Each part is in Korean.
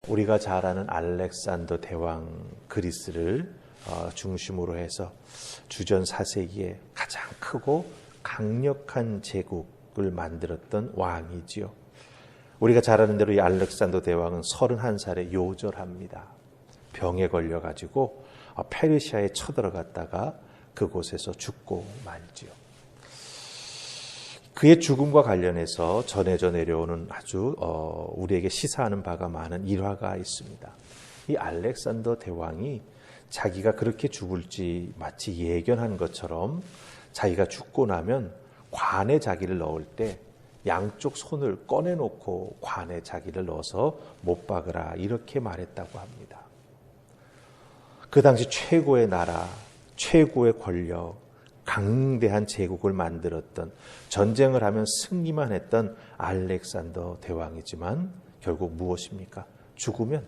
우리가 잘 아는 알렉산더 대왕 그리스를 중심으로 해서 주전 4세기에 가장 크고 강력한 제국을 만들었던 왕이지요. 우리가 잘 아는 대로 이 알렉산더 대왕은 31살에 요절합니다. 병에 걸려가지고 페르시아에 쳐들어갔다가 그곳에서 죽고 말지요. 그의 죽음과 관련해서 전해져 내려오는 아주 우리에게 시사하는 바가 많은 일화가 있습니다. 이 알렉산더 대왕이 자기가 그렇게 죽을지 마치 예견한 것처럼 자기가 죽고 나면 관에 자기를 넣을 때 양쪽 손을 꺼내놓고 관에 자기를 넣어서 못 박으라 이렇게 말했다고 합니다. 그 당시 최고의 나라, 최고의 권력, 강대한 제국을 만들었던, 전쟁을 하면 승리만 했던 알렉산더 대왕이지만 결국 무엇입니까? 죽으면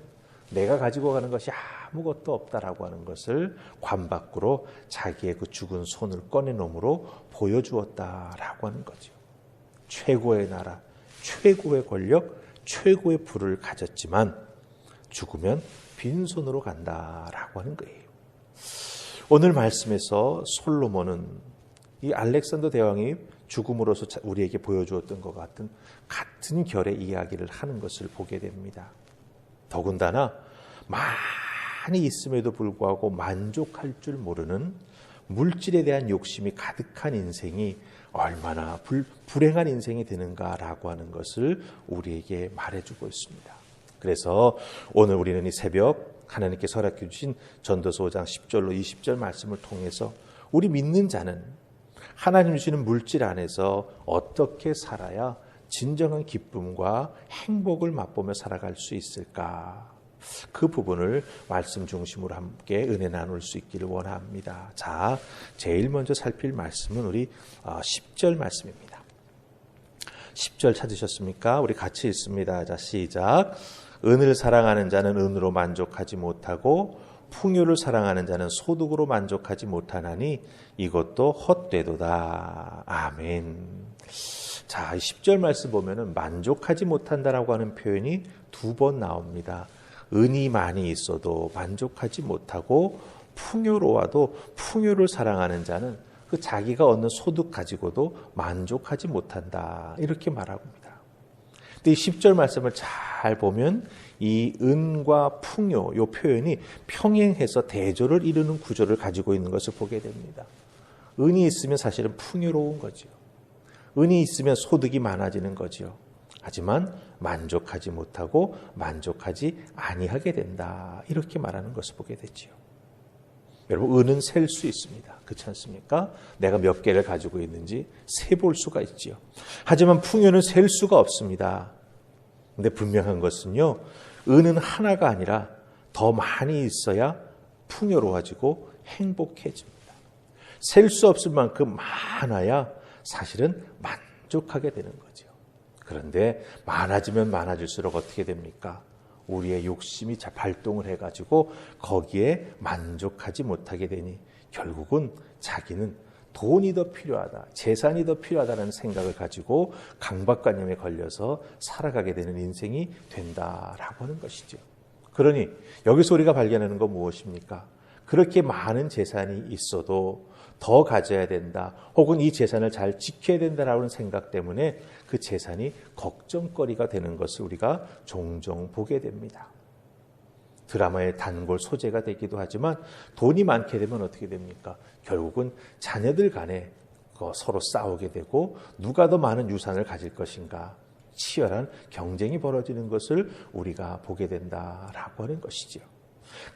내가 가지고 가는 것이 아무것도 없다라고 하는 것을 관 밖으로 자기의 그 죽은 손을 꺼내놓음으로 보여주었다라고 하는 거죠. 최고의 나라, 최고의 권력, 최고의 부를 가졌지만 죽으면 빈손으로 간다라고 하는 거예요. 오늘 말씀에서 솔로몬은 이 알렉산더 대왕이 죽음으로써 우리에게 보여주었던 것 같은 결의 이야기를 하는 것을 보게 됩니다. 더군다나 많이 있음에도 불구하고 만족할 줄 모르는 물질에 대한 욕심이 가득한 인생이 얼마나 불행한 인생이 되는가라고 하는 것을 우리에게 말해주고 있습니다. 그래서 오늘 우리는 이 새벽 하나님께서 허락해 주신 전도서 5장 10절로 20절 말씀을 통해서 우리 믿는 자는 하나님 주시는 물질 안에서 어떻게 살아야 진정한 기쁨과 행복을 맛보며 살아갈 수 있을까? 그 부분을 말씀 중심으로 함께 은혜 나눌 수 있기를 원합니다. 자, 제일 먼저 살필 말씀은 우리 10절 말씀입니다. 10절 찾으셨습니까? 우리 같이 읽습니다. 자, 시작. 은을 사랑하는 자는 은으로 만족하지 못하고 풍요를 사랑하는 자는 소득으로 만족하지 못하나니 이것도 헛되도다. 아멘. 자, 10절 말씀 보면은 만족하지 못한다라고 하는 표현이 2번 나옵니다. 은이 많이 있어도 만족하지 못하고 풍요로워도 풍요를 사랑하는 자는 그 자기가 얻는 소득 가지고도 만족하지 못한다. 이렇게 말합니다. 근데 이 10절 말씀을 잘 보면 이 은과 풍요, 이 표현이 평행해서 대조를 이루는 구조를 가지고 있는 것을 보게 됩니다. 은이 있으면 사실은 풍요로운 거죠. 은이 있으면 소득이 많아지는 거죠. 하지만 만족하지 못하고 만족하지 아니하게 된다. 이렇게 말하는 것을 보게 되죠. 여러분, 은은 셀 수 있습니다. 그렇지 않습니까? 내가 몇 개를 가지고 있는지 세볼 수가 있지요. 하지만 풍요는 셀 수가 없습니다. 근데 분명한 것은요, 은은 하나가 아니라 더 많이 있어야 풍요로워지고 행복해집니다. 셀 수 없을 만큼 많아야 사실은 만족하게 되는 거죠. 그런데 많아지면 많아질수록 어떻게 됩니까? 우리의 욕심이 발동을 해가지고 거기에 만족하지 못하게 되니 결국은 자기는 돈이 더 필요하다, 재산이 더 필요하다는 생각을 가지고 강박관념에 걸려서 살아가게 되는 인생이 된다라고 하는 것이죠. 그러니 여기서 우리가 발견하는 건 무엇입니까? 그렇게 많은 재산이 있어도 더 가져야 된다, 혹은 이 재산을 잘 지켜야 된다라는 생각 때문에 그 재산이 걱정거리가 되는 것을 우리가 종종 보게 됩니다. 드라마의 단골 소재가 되기도 하지만 돈이 많게 되면 어떻게 됩니까? 결국은 자녀들 간에 서로 싸우게 되고 누가 더 많은 유산을 가질 것인가 치열한 경쟁이 벌어지는 것을 우리가 보게 된다라고 하는 것이죠.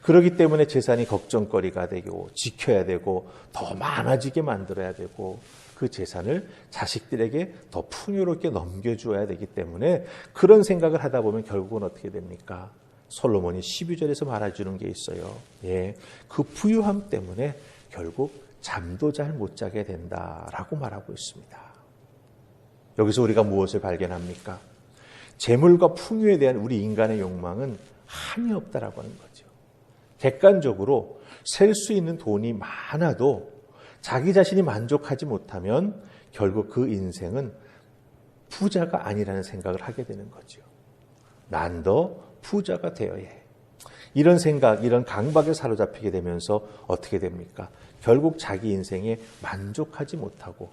그렇기 때문에 재산이 걱정거리가 되고 지켜야 되고 더 많아지게 만들어야 되고 그 재산을 자식들에게 더 풍요롭게 넘겨줘야 되기 때문에 그런 생각을 하다 보면 결국은 어떻게 됩니까? 솔로몬이 12절에서 말해주는 게 있어요. 예, 그 부유함 때문에 결국 잠도 잘 못 자게 된다라고 말하고 있습니다. 여기서 우리가 무엇을 발견합니까? 재물과 풍요에 대한 우리 인간의 욕망은 한이 없다라고 하는 거죠. 객관적으로 셀 수 있는 돈이 많아도 자기 자신이 만족하지 못하면 결국 그 인생은 부자가 아니라는 생각을 하게 되는 거죠. 난 더 부자가 되어야 해. 이런 생각, 이런 강박에 사로잡히게 되면서 어떻게 됩니까? 결국 자기 인생에 만족하지 못하고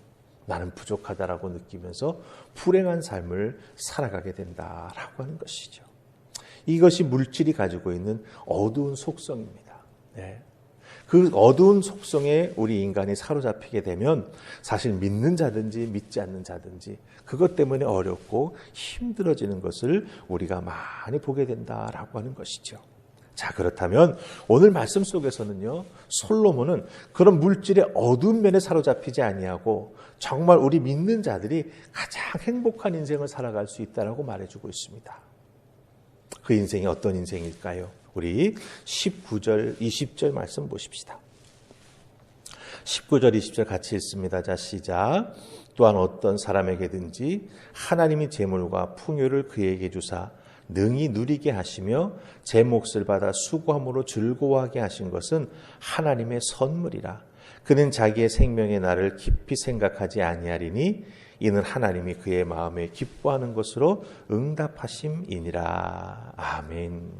나는 부족하다라고 느끼면서 불행한 삶을 살아가게 된다라고 하는 것이죠. 이것이 물질이 가지고 있는 어두운 속성입니다. 네. 그 어두운 속성에 우리 인간이 사로잡히게 되면 사실 믿는 자든지 믿지 않는 자든지 그것 때문에 어렵고 힘들어지는 것을 우리가 많이 보게 된다라고 하는 것이죠. 자, 그렇다면 오늘 말씀 속에서는요, 솔로몬은 그런 물질의 어두운 면에 사로잡히지 아니하고 정말 우리 믿는 자들이 가장 행복한 인생을 살아갈 수 있다라고 말해주고 있습니다. 그 인생이 어떤 인생일까요? 우리 19절, 20절 말씀 보십시다. 19절, 20절 같이 읽습니다. 자, 시작. 또한 어떤 사람에게든지 하나님이 재물과 풍요를 그에게 주사 능히 누리게 하시며 제 몫을 받아 수고함으로 즐거워하게 하신 것은 하나님의 선물이라. 그는 자기의 생명의 날을 깊이 생각하지 아니하리니 이는 하나님이 그의 마음에 기뻐하는 것으로 응답하심이니라. 아멘.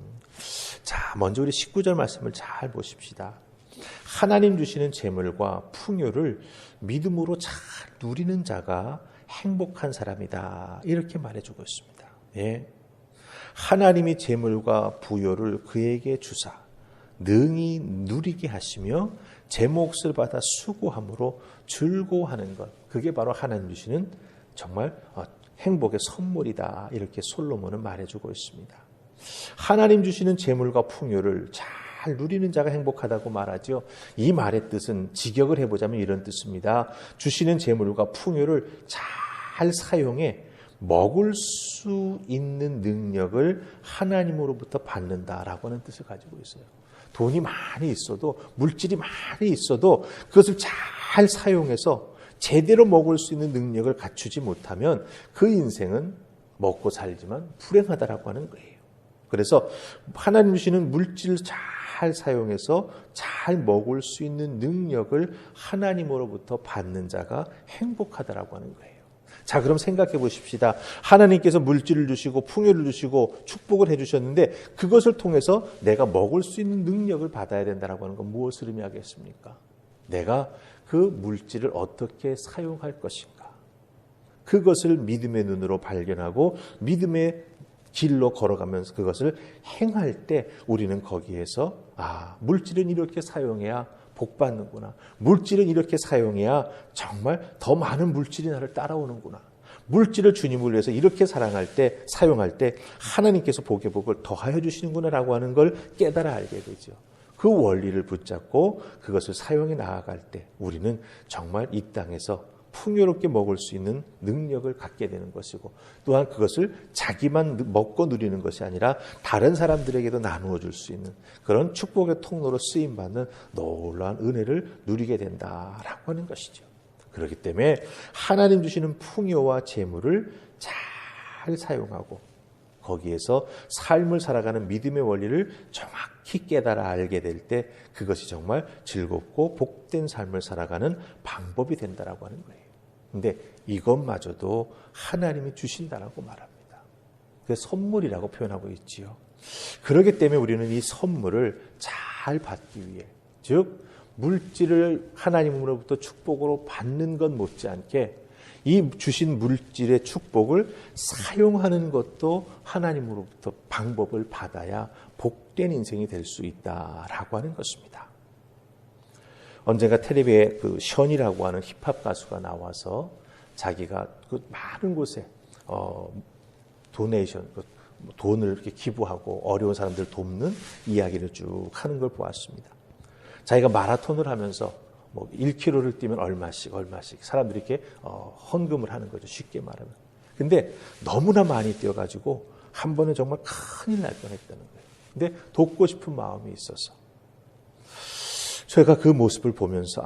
자, 먼저 우리 19절 말씀을 잘 보십시다. 하나님 주시는 재물과 풍요를 믿음으로 잘 누리는 자가 행복한 사람이다. 이렇게 말해주고 있습니다. 예. 하나님이 재물과 부요를 그에게 주사 능히 누리게 하시며 제 몫을 받아 수고함으로 즐거워하는 것, 그게 바로 하나님 주시는 정말 행복의 선물이다. 이렇게 솔로몬은 말해주고 있습니다. 하나님 주시는 재물과 풍요를 잘 누리는 자가 행복하다고 말하죠. 이 말의 뜻은 직역을 해보자면 이런 뜻입니다. 주시는 재물과 풍요를 잘 사용해 먹을 수 있는 능력을 하나님으로부터 받는다라고 하는 뜻을 가지고 있어요. 돈이 많이 있어도, 물질이 많이 있어도 그것을 잘 사용해서 제대로 먹을 수 있는 능력을 갖추지 못하면 그 인생은 먹고 살지만 불행하다라고 하는 거예요. 그래서 하나님 주시는 물질을 잘 사용해서 잘 먹을 수 있는 능력을 하나님으로부터 받는 자가 행복하다라고 하는 거예요. 자, 그럼 생각해 보십시다. 하나님께서 물질을 주시고 풍요를 주시고 축복을 해주셨는데 그것을 통해서 내가 먹을 수 있는 능력을 받아야 된다라고 하는 건 무엇을 의미하겠습니까? 내가 그 물질을 어떻게 사용할 것인가? 그것을 믿음의 눈으로 발견하고 믿음의 길로 걸어가면서 그것을 행할 때 우리는 거기에서 물질은 이렇게 사용해야 복 받는구나. 물질은 이렇게 사용해야 정말 더 많은 물질이 나를 따라오는구나. 물질을 주님을 위해서 이렇게 사용할 때 하나님께서 복의 복을 더하여 주시는구나라고 하는 걸 깨달아 알게 되죠. 그 원리를 붙잡고 그것을 사용해 나아갈 때 우리는 정말 이 땅에서 풍요롭게 먹을 수 있는 능력을 갖게 되는 것이고 또한 그것을 자기만 먹고 누리는 것이 아니라 다른 사람들에게도 나누어 줄 수 있는 그런 축복의 통로로 쓰임받는 놀라운 은혜를 누리게 된다라고 하는 것이죠. 그렇기 때문에 하나님 주시는 풍요와 재물을 잘 사용하고 거기에서 삶을 살아가는 믿음의 원리를 정확히 깨달아 알게 될 때 그것이 정말 즐겁고 복된 삶을 살아가는 방법이 된다라고 하는 거예요. 근데 이것마저도 하나님이 주신다라고 말합니다. 그래서 선물이라고 표현하고 있지요. 그렇기 때문에 우리는 이 선물을 잘 받기 위해, 즉 물질을 하나님으로부터 축복으로 받는 것 못지않게 이 주신 물질의 축복을 사용하는 것도 하나님으로부터 방법을 받아야 복된 인생이 될 수 있다라고 하는 것입니다. 언젠가 텔레비에 그 션이라고 하는 힙합 가수가 나와서 자기가 그 많은 곳에 도네이션, 돈을 이렇게 기부하고 어려운 사람들 돕는 이야기를 쭉 하는 걸 보았습니다. 자기가 마라톤을 하면서 뭐 1km를 뛰면 얼마씩 사람들이 이렇게 헌금을 하는 거죠. 쉽게 말하면. 근데 너무나 많이 뛰어가지고 한 번은 정말 큰일 날 뻔했다는 거예요. 근데 돕고 싶은 마음이 있어서 저희가 그 모습을 보면서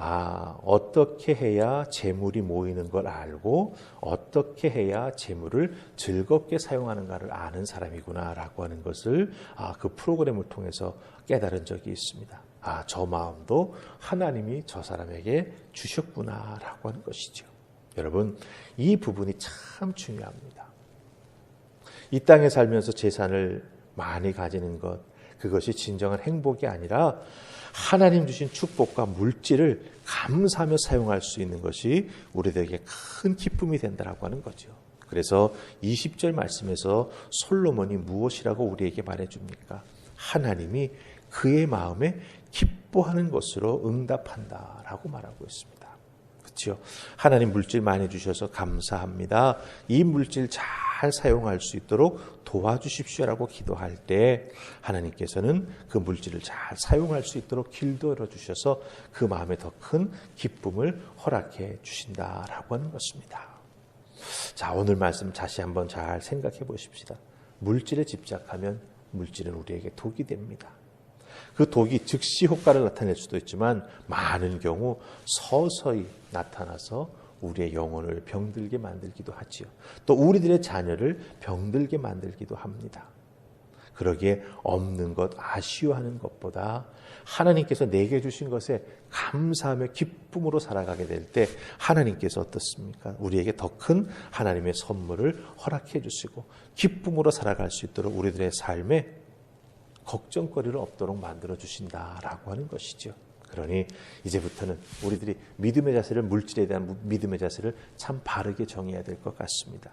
어떻게 해야 재물이 모이는 걸 알고 어떻게 해야 재물을 즐겁게 사용하는가를 아는 사람이구나라고 하는 것을 그 프로그램을 통해서 깨달은 적이 있습니다. 저 마음도 하나님이 저 사람에게 주셨구나라고 하는 것이죠. 여러분, 이 부분이 참 중요합니다. 이 땅에 살면서 재산을 많이 가지는 것, 그것이 진정한 행복이 아니라 하나님 주신 축복과 물질을 감사하며 사용할 수 있는 것이 우리들에게 큰 기쁨이 된다라고 하는 거죠. 그래서 20절 말씀에서 솔로몬이 무엇이라고 우리에게 말해줍니까? 하나님이 그의 마음에 기뻐하는 것으로 응답한다라고 말하고 있습니다. 그렇죠? 하나님 물질 많이 주셔서 감사합니다. 이 물질 잘 사용할 수 있도록 도와주십시오라고 기도할 때 하나님께서는 그 물질을 잘 사용할 수 있도록 길도 열어주셔서 그 마음에 더 큰 기쁨을 허락해 주신다라고 하는 것입니다. 자, 오늘 말씀 다시 한번 잘 생각해 보십시다. 물질에 집착하면 물질은 우리에게 독이 됩니다. 그 독이 즉시 효과를 나타낼 수도 있지만 많은 경우 서서히 나타나서 우리의 영혼을 병들게 만들기도 하지요. 또 우리들의 자녀를 병들게 만들기도 합니다. 그러기에 없는 것 아쉬워하는 것보다 하나님께서 내게 주신 것에 감사하며 기쁨으로 살아가게 될 때 하나님께서 어떻습니까? 우리에게 더 큰 하나님의 선물을 허락해 주시고 기쁨으로 살아갈 수 있도록 우리들의 삶에 걱정거리를 없도록 만들어 주신다라고 하는 것이죠. 그러니 이제부터는 우리들이 믿음의 자세를, 물질에 대한 믿음의 자세를 참 바르게 정해야 될 것 같습니다.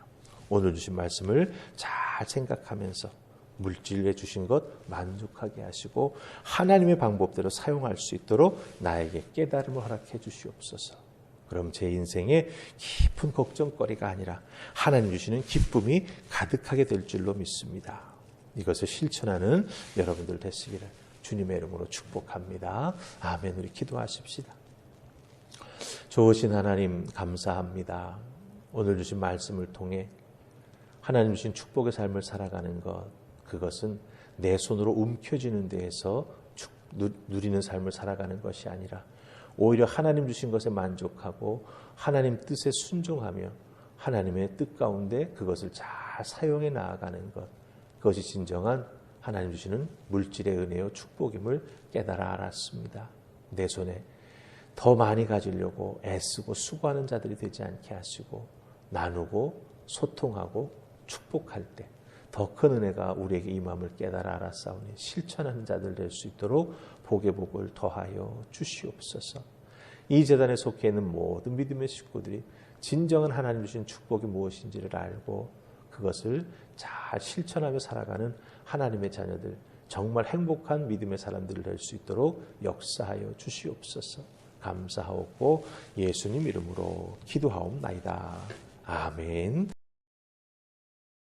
오늘 주신 말씀을 잘 생각하면서 물질에 주신 것 만족하게 하시고 하나님의 방법대로 사용할 수 있도록 나에게 깨달음을 허락해 주시옵소서. 그럼 제 인생에 깊은 걱정거리가 아니라 하나님 주시는 기쁨이 가득하게 될 줄로 믿습니다. 이것을 실천하는 여러분들 되시기를 주님의 이름으로 축복합니다. 아멘. 우리 기도하십시다. 좋으신 하나님 감사합니다. 오늘 주신 말씀을 통해 하나님 주신 축복의 삶을 살아가는 것, 그것은 내 손으로 움켜쥐는 데에서 누리는 삶을 살아가는 것이 아니라 오히려 하나님 주신 것에 만족하고 하나님 뜻에 순종하며 하나님의 뜻 가운데 그것을 잘 사용해 나아가는 것, 그것이 진정한 하나님 주시는 물질의 은혜요 축복임을 깨달아 알았습니다. 내 손에 더 많이 가지려고 애쓰고 수고하는 자들이 되지 않게 하시고 나누고 소통하고 축복할 때 더 큰 은혜가 우리에게 임함을 깨달아 알았사오니 실천하는 자들 될 수 있도록 복의 복을 더하여 주시옵소서. 이 재단에 속해 있는 모든 믿음의 식구들이 진정한 하나님 주신 축복이 무엇인지를 알고 그것을 잘 실천하며 살아가는 하나님의 자녀들, 정말 행복한 믿음의 사람들을 될 수 있도록 역사하여 주시옵소서. 감사하옵고 예수님 이름으로 기도하옵나이다. 아멘.